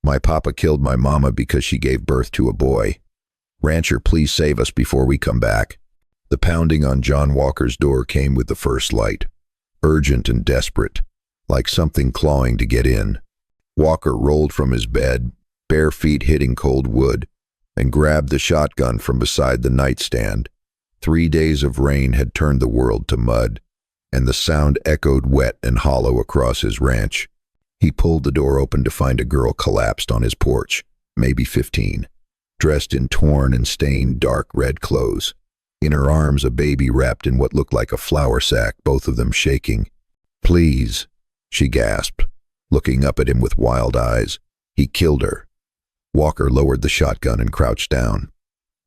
My papa killed my mama because she gave birth to a boy. Rancher, please save us before we come back. The pounding on John Walker's door came with the first light, urgent and desperate, like something clawing to get in. Walker rolled from his bed, bare feet hitting cold wood, and grabbed the shotgun from beside the nightstand. 3 days of rain had turned the world to mud, and the sound echoed wet and hollow across his ranch. He pulled the door open to find a girl collapsed on his porch, maybe 15, dressed in torn and stained dark red clothes. In her arms a baby wrapped in what looked like a flour sack, both of them shaking. "Please," she gasped, looking up at him with wild eyes. "He killed her." Walker lowered the shotgun and crouched down.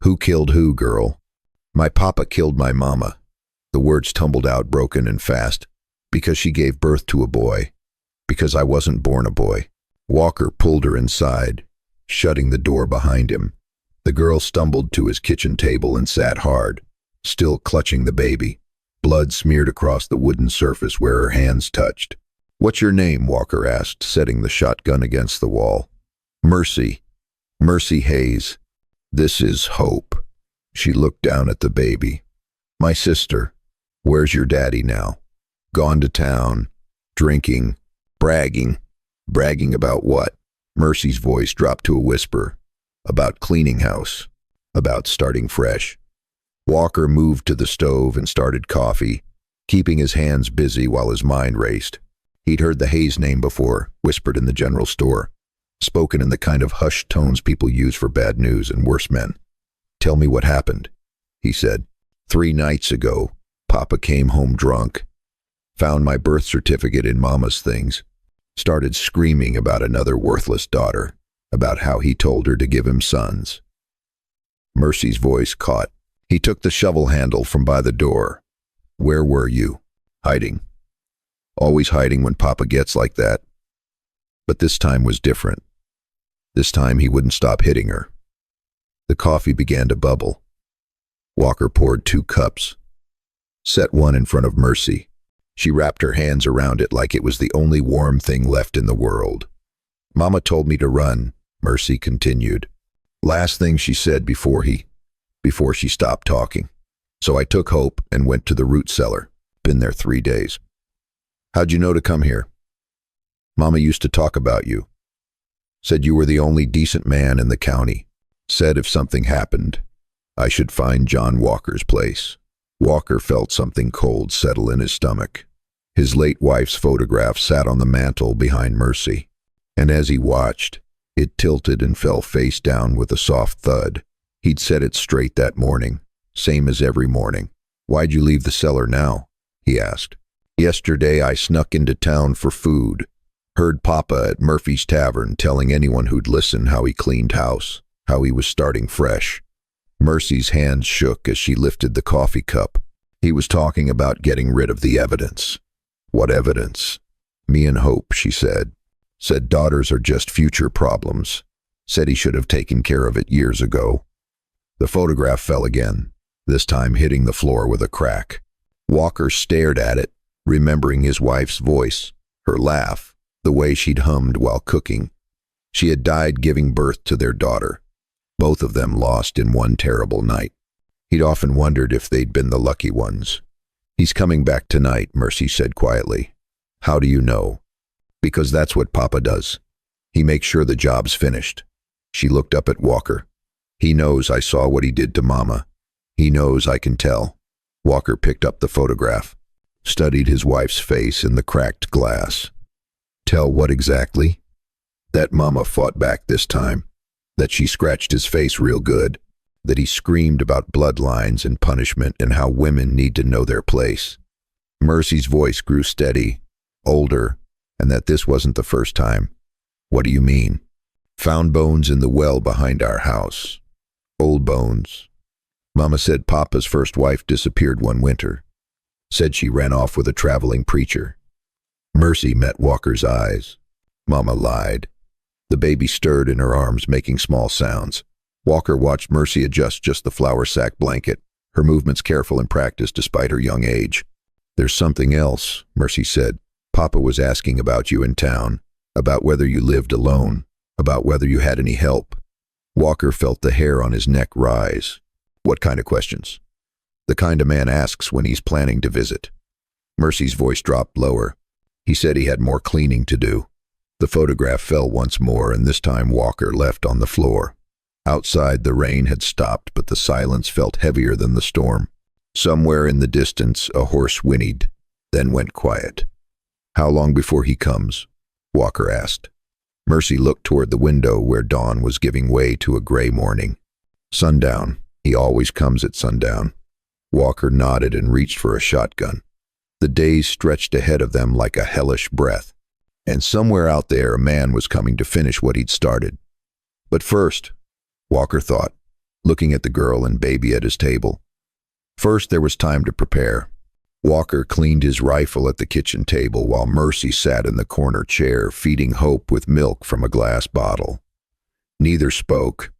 "Who killed who, girl?" "My papa killed my mama." The words tumbled out broken and fast. "Because she gave birth to a boy. Because I wasn't born a boy." Walker pulled her inside, shutting the door behind him. The girl stumbled to his kitchen table and sat hard, still clutching the baby. Blood smeared across the wooden surface where her hands touched. "What's your name?" Walker asked, setting the shotgun against the wall. "Mercy. Mercy Hayes." "This is Hope." She looked down at the baby. "My sister. Where's your daddy now?" "Gone to town. Drinking. Bragging." "Bragging about what?" Mercy's voice dropped to a whisper. "About cleaning house. About starting fresh." Walker moved to the stove and started coffee, keeping his hands busy while his mind raced. He'd heard the Hayes name before, whispered in the general store, spoken in the kind of hushed tones people use for bad news and worse men. "Tell me what happened," he said. 3 nights ago, Papa came home drunk, found my birth certificate in Mama's things, started screaming about another worthless daughter, about how he told her to give him sons. Mercy's voice caught. "He took the shovel handle from by the door. Where were you?" "Hiding. Always hiding when Papa gets like that. But this time was different. This time he wouldn't stop hitting her." The coffee began to bubble. Walker poured 2 cups, set one in front of Mercy. She wrapped her hands around it like it was the only warm thing left in the world. "Mama told me to run," Mercy continued. "Last thing she said before she stopped talking. So I took Hope and went to the root cellar. Been there 3 days." "How'd you know to come here?" "Mama used to talk about you. Said you were the only decent man in the county. Said if something happened, I should find John Walker's place." Walker felt something cold settle in his stomach. His late wife's photograph sat on the mantel behind Mercy, and as he watched, it tilted and fell face down with a soft thud. He'd set it straight that morning, same as every morning. "Why'd you leave the cellar now?" he asked. "Yesterday I snuck into town for food. Heard Papa at Murphy's Tavern telling anyone who'd listen how he cleaned house, how he was starting fresh." Mercy's hands shook as she lifted the coffee cup. "He was talking about getting rid of the evidence." "What evidence?" "Me and Hope," she said. Said daughters are just future problems. Said he should have taken care of it years ago." The photograph fell again, this time hitting the floor with a crack. Walker stared at it, remembering his wife's voice, her laugh, the way she'd hummed while cooking. She had died giving birth to their daughter, both of them lost in one terrible night. He'd often wondered if they'd been the lucky ones. "He's coming back tonight," Mercy said quietly. "How do you know?" "Because that's what Papa does. He makes sure the job's finished." She looked up at Walker. "He knows I saw what he did to Mama. He knows I can tell." Walker picked up the photograph, studied his wife's face in the cracked glass. "Tell what exactly?" "That Mama fought back this time. That she scratched his face real good. That he screamed about bloodlines and punishment and how women need to know their place." Mercy's voice grew steady, older, and that this wasn't the first time. "What do you mean?" "Found bones in the well behind our house. Old bones. Mama said Papa's first wife disappeared one winter. Said she ran off with a traveling preacher." Mercy met Walker's eyes. "Mama lied." The baby stirred in her arms, making small sounds. Walker watched Mercy adjust just the flour sack blanket, her movements careful and practiced despite her young age. "There's something else," Mercy said. "Papa was asking about you in town, about whether you lived alone, About whether you had any help. Walker felt the hair on his neck rise. What kind of questions? The kind a man asks when he's planning to visit. Mercy's voice dropped lower. He said he had more cleaning to do. The photograph fell once more, and this time Walker left on the floor. Outside, the rain had stopped, but the silence felt heavier than the storm. Somewhere in the distance, a horse whinnied, then went quiet. How long before he comes? Walker asked. Mercy looked toward the window where dawn was giving way to a gray morning. Sundown. He always comes at sundown. Walker nodded and reached for a shotgun. The days stretched ahead of them like a hellish breath, and somewhere out there a man was coming to finish what he'd started. But first, Walker thought, looking at the girl and baby at his table. First, there was time to prepare. Walker cleaned his rifle at the kitchen table while Mercy sat in the corner chair feeding Hope with milk from a glass bottle. Neither spoke,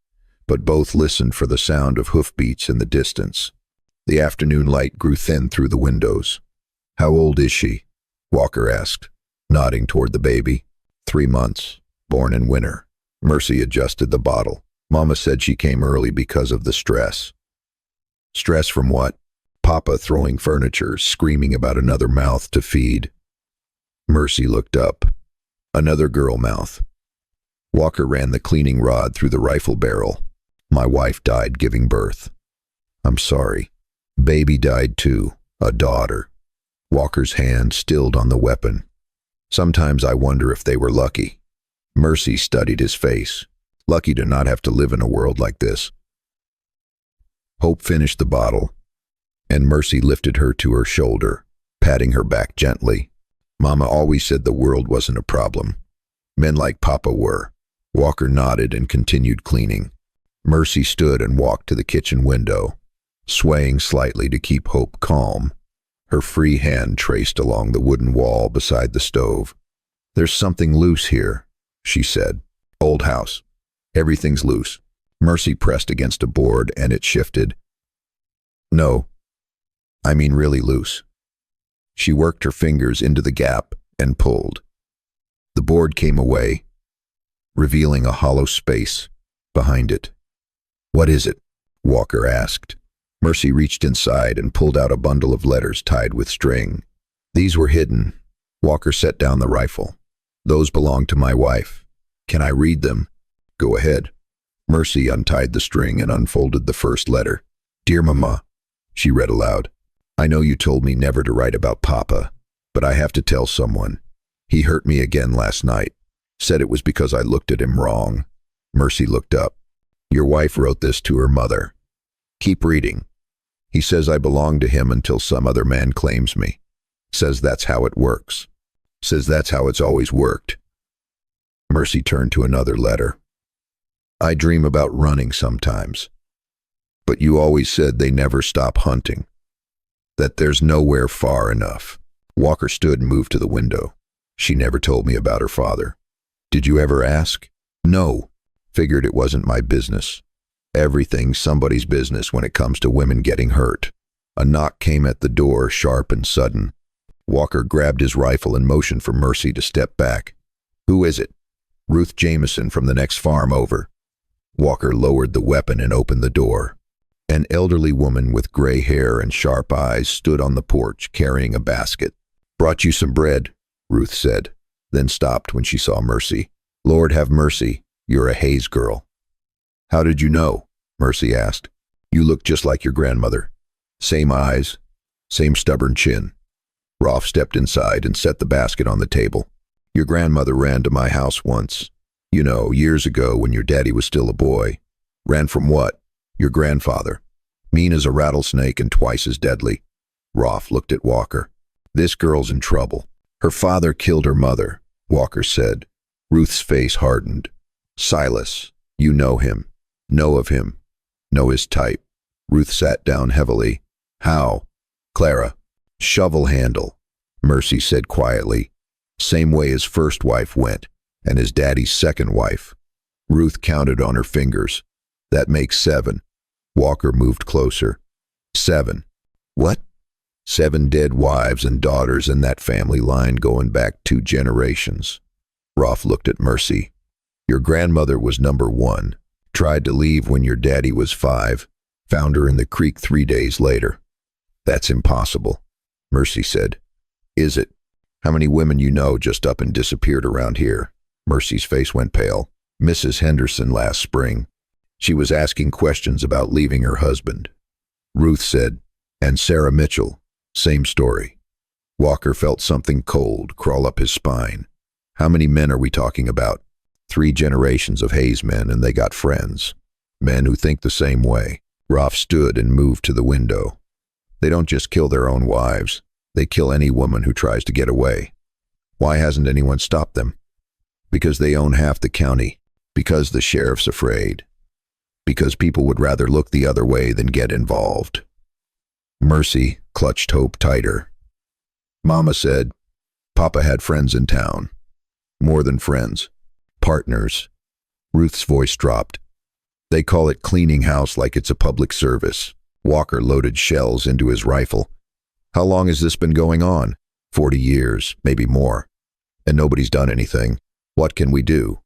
but both listened for the sound of hoofbeats in the distance. The afternoon light grew thin through the windows. How old is she? Walker asked, nodding toward the baby. 3 months, born in winter. Mercy adjusted the bottle. Mama said she came early because of the stress. Stress from what? Papa throwing furniture, screaming about another mouth to feed. Mercy looked up. Another girl mouth. Walker ran the cleaning rod through the rifle barrel. My wife died giving birth. I'm sorry. Baby died too, a daughter. Walker's hand stilled on the weapon. Sometimes I wonder if they were lucky. Mercy studied his face. Lucky to not have to live in a world like this. Hope finished the bottle, and Mercy lifted her to her shoulder, patting her back gently. Mama always said the world wasn't a problem. Men like Papa were. Walker nodded and continued cleaning. Mercy stood and walked to the kitchen window, swaying slightly to keep Hope calm. Her free hand traced along the wooden wall beside the stove. There's something loose here, she said. Old house. Everything's loose. Mercy pressed against a board and it shifted. No, I mean really loose. She worked her fingers into the gap and pulled. The board came away, revealing a hollow space behind it. What is it? Walker asked. Mercy reached inside and pulled out a bundle of letters tied with string. These were hidden. Walker set down the rifle. Those belong to my wife. Can I read them? Go ahead. Mercy untied the string and unfolded the first letter. Dear Mama, she read aloud. I know you told me never to write about Papa, but I have to tell someone. He hurt me again last night. Said it was because I looked at him wrong. Mercy looked up. Your wife wrote this to her mother. Keep reading. He says I belong to him until some other man claims me. Says that's how it works. Says that's how it's always worked. Mercy turned to another letter. I dream about running sometimes. But you always said they never stop hunting. That there's nowhere far enough. Walker stood and moved to the window. She never told me about her father. Did you ever ask? No. Figured it wasn't my business. Everything's somebody's business when it comes to women getting hurt. A knock came at the door, sharp and sudden. Walker grabbed his rifle and motioned for Mercy to step back. Who is it? Ruth Jameson from the next farm over. Walker lowered the weapon and opened the door. An elderly woman with gray hair and sharp eyes stood on the porch carrying a basket. Brought you some bread, Ruth said, then stopped when she saw Mercy. Lord have mercy, you're a Hayes girl. How did you know? Mercy asked. You look just like your grandmother. Same eyes, same stubborn chin. Rolf stepped inside and set the basket on the table. Your grandmother ran to my house once. You know, years ago when your daddy was still a boy. Ran from what? Your grandfather. Mean as a rattlesnake and twice as deadly. Rolf looked at Walker. This girl's in trouble. Her father killed her mother, Walker said. Ruth's face hardened. Silas, you know him. Know of him. Know his type. Ruth sat down heavily. How? Clara. Shovel handle, Mercy said quietly. Same way his first wife went, and his daddy's second wife. Ruth counted on her fingers. That makes 7. Walker moved closer. 7. What? 7 dead wives and daughters in that family line going back 2 generations. Rolf looked at Mercy. Your grandmother was number 1. Tried to leave when your daddy was 5. Found her in the creek 3 days later. That's impossible, Mercy said. Is it? How many women you know just up and disappeared around here? Mercy's face went pale. Mrs. Henderson last spring. She was asking questions about leaving her husband. Ruth said, and Sarah Mitchell, same story. Walker felt something cold crawl up his spine. How many men are we talking about? 3 generations of Hayes men, and they got friends. Men who think the same way. Roth stood and moved to the window. They don't just kill their own wives. They kill any woman who tries to get away. Why hasn't anyone stopped them? Because they own half the county. Because the sheriff's afraid. Because people would rather look the other way than get involved. Mercy clutched Hope tighter. Mama said, Papa had friends in town. More than friends. Partners. Ruth's voice dropped. They call it cleaning house like it's a public service. Walker loaded shells into his rifle. How long has this been going on? 40 years, maybe more. And nobody's done anything. What can we do?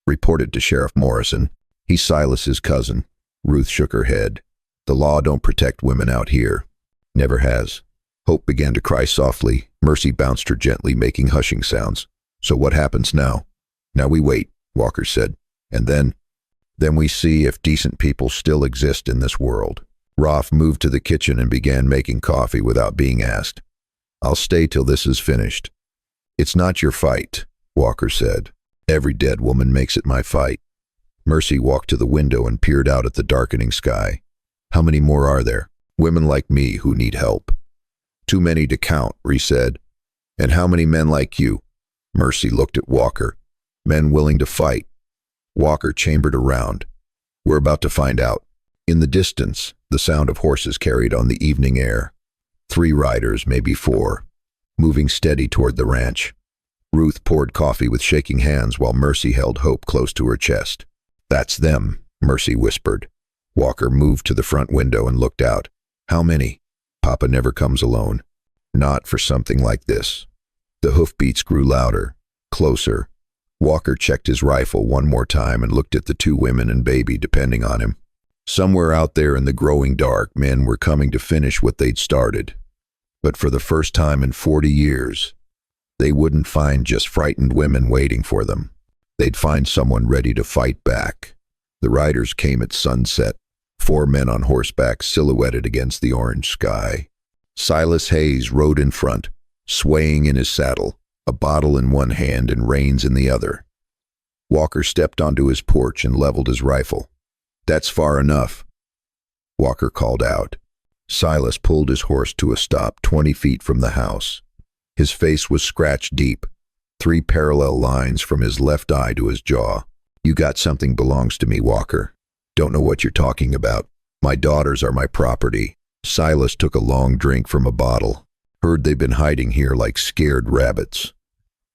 Reported to Sheriff Morrison. He's Silas's cousin. Ruth shook her head. The law don't protect women out here. Never has. Hope began to cry softly. Mercy bounced her gently, making hushing sounds. So what happens now? Now we wait, Walker said. And then we see if decent people still exist in this world. Roth moved to the kitchen and began making coffee without being asked. I'll stay till this is finished. It's not your fight, Walker said. Every dead woman makes it my fight. Mercy walked to the window and peered out at the darkening sky. How many more are there? Women like me who need help. Too many to count, Rhys said. And how many men like you? Mercy looked at Walker. Men willing to fight. Walker chambered around. We're about to find out. In the distance, the sound of horses carried on the evening air. 3 riders, maybe 4, moving steady toward the ranch. Ruth poured coffee with shaking hands while Mercy held Hope close to her chest. That's them, Mercy whispered. Walker moved to the front window and looked out. How many? Papa never comes alone. Not for something like this. The hoofbeats grew louder, closer. Walker checked his rifle one more time and looked at the 2 women and baby depending on him. Somewhere out there in the growing dark, men were coming to finish what they'd started. But for the first time in 40 years, they wouldn't find just frightened women waiting for them. They'd find someone ready to fight back. The riders came at sunset, 4 men on horseback silhouetted against the orange sky. Silas Hayes rode in front, swaying in his saddle, a bottle in one hand and reins in the other. Walker stepped onto his porch and leveled his rifle. That's far enough, Walker called out. Silas pulled his horse to a stop 20 feet from the house. His face was scratched deep, 3 parallel lines from his left eye to his jaw. You got something belongs to me, Walker. Don't know what you're talking about. My daughters are my property. Silas took a long drink from a bottle. Heard they've been hiding here like scared rabbits.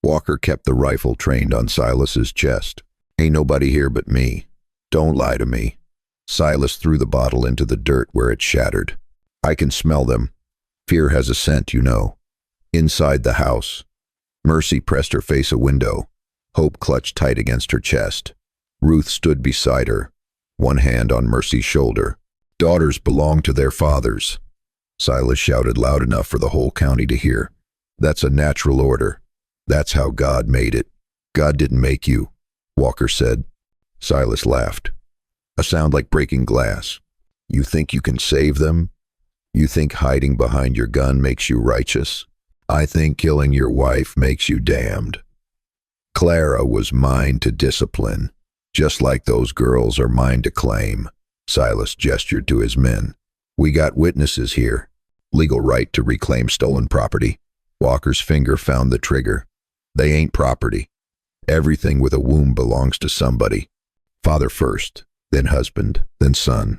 Walker kept the rifle trained on Silas's chest. Ain't nobody here but me. Don't lie to me. Silas threw the bottle into the dirt where it shattered. I can smell them. Fear has a scent, you know. Inside the house. Mercy pressed her face a window. Hope clutched tight against her chest. Ruth stood beside her, one hand on Mercy's shoulder. Daughters belong to their fathers. Silas shouted loud enough for the whole county to hear. That's a natural order. That's how God made it. God didn't make you, Walker said. Silas laughed. A sound like breaking glass. You think you can save them? You think hiding behind your gun makes you righteous? I think killing your wife makes you damned. Clara was mine to discipline, just like those girls are mine to claim. Silas gestured to his men. We got witnesses here. Legal right to reclaim stolen property. Walker's finger found the trigger. They ain't property. Everything with a womb belongs to somebody. Father first, then husband, then son.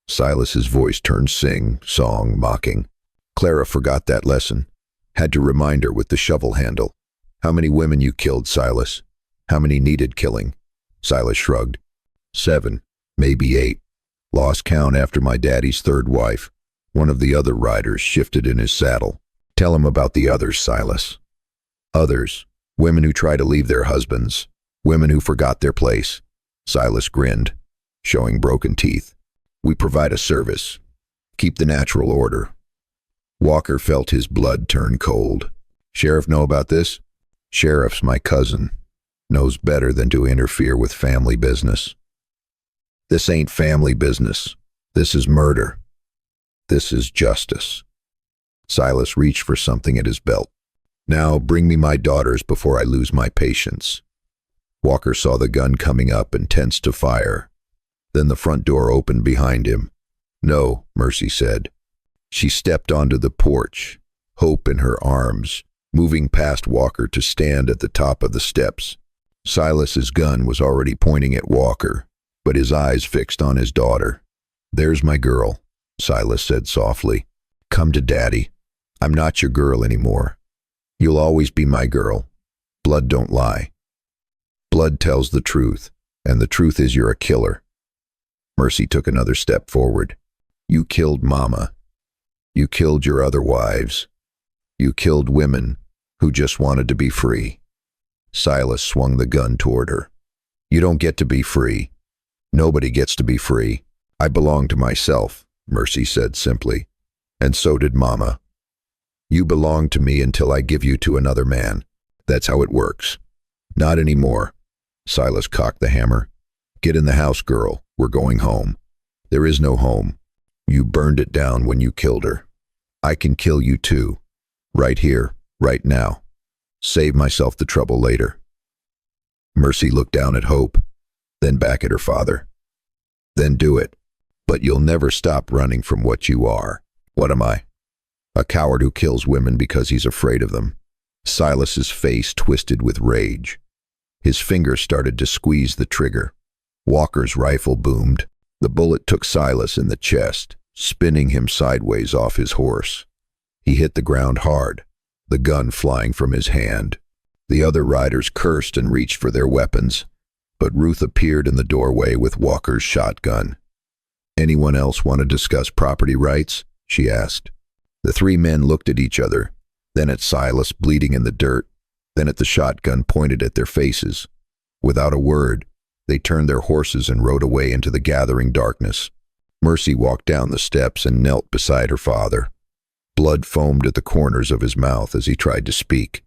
Silas's voice turned sing-song, mocking. Clara forgot that lesson. Had to remind her with the shovel handle. How many women you killed, Silas? How many needed killing? Silas shrugged. 7, maybe 8. Lost count after my daddy's 3rd wife. One of the other riders shifted in his saddle. Tell him about the others, Silas. Others, women who try to leave their husbands. Women who forgot their place. Silas grinned, showing broken teeth. We provide a service. Keep the natural order. Walker felt his blood turn cold. Sheriff know about this? Sheriff's my cousin. Knows better than to interfere with family business. This ain't family business. This is murder. This is justice. Silas reached for something at his belt. Now bring me my daughters before I lose my patience. Walker saw the gun coming up and tensed to fire. Then the front door opened behind him. No, Mercy said. She stepped onto the porch, hope in her arms, moving past Walker to stand at the top of the steps. Silas's gun was already pointing at Walker, but his eyes fixed on his daughter. There's my girl, Silas said softly. Come to Daddy. I'm not your girl anymore. You'll always be my girl. Blood don't lie. Blood tells the truth, and the truth is you're a killer. Mercy took another step forward. You killed Mama. You killed your other wives. You killed women who just wanted to be free. Silas swung the gun toward her. You don't get to be free. Nobody gets to be free. I belong to myself, Mercy said simply. And so did Mama. You belong to me until I give you to another man. That's how it works. Not anymore. Silas cocked the hammer. Get in the house, girl. We're going home. There is no home. You burned it down when you killed her. I can kill you too. Right here, right now. Save myself the trouble later. Mercy looked down at Hope, then back at her father. Then do it. But you'll never stop running from what you are. What am I? A coward who kills women because he's afraid of them. Silas's face twisted with rage. His fingers started to squeeze the trigger. Walker's rifle boomed. The bullet took Silas in the chest, spinning him sideways off his horse. He hit the ground hard, the gun flying from his hand. The other riders cursed and reached for their weapons, but Ruth appeared in the doorway with Walker's shotgun. Anyone else want to discuss property rights? She asked. The three men looked at each other, then at Silas bleeding in the dirt, then at the shotgun pointed at their faces. Without a word, they turned their horses and rode away into the gathering darkness. Mercy walked down the steps and knelt beside her father. Blood foamed at the corners of his mouth as he tried to speak.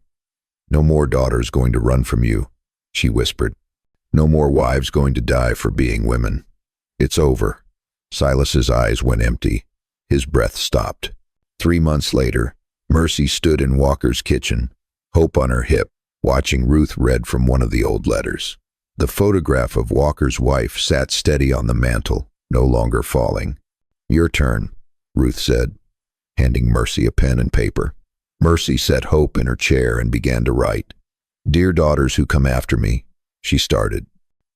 No more daughters going to run from you, she whispered. No more wives going to die for being women. It's over. Silas's eyes went empty. His breath stopped. 3 months later, Mercy stood in Walker's kitchen, Hope on her hip, watching Ruth read from one of the old letters. The photograph of Walker's wife sat steady on the mantel, no longer falling. Your turn, Ruth said, handing Mercy a pen and paper. Mercy set Hope in her chair and began to write. Dear daughters who come after me, she started.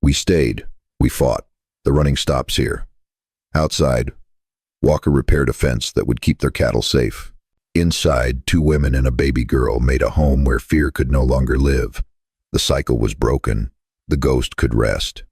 We stayed. We fought. The running stops here. Outside, Walker repaired a fence that would keep their cattle safe. Inside, 2 women and a baby girl made a home where fear could no longer live. The cycle was broken. The ghost could rest.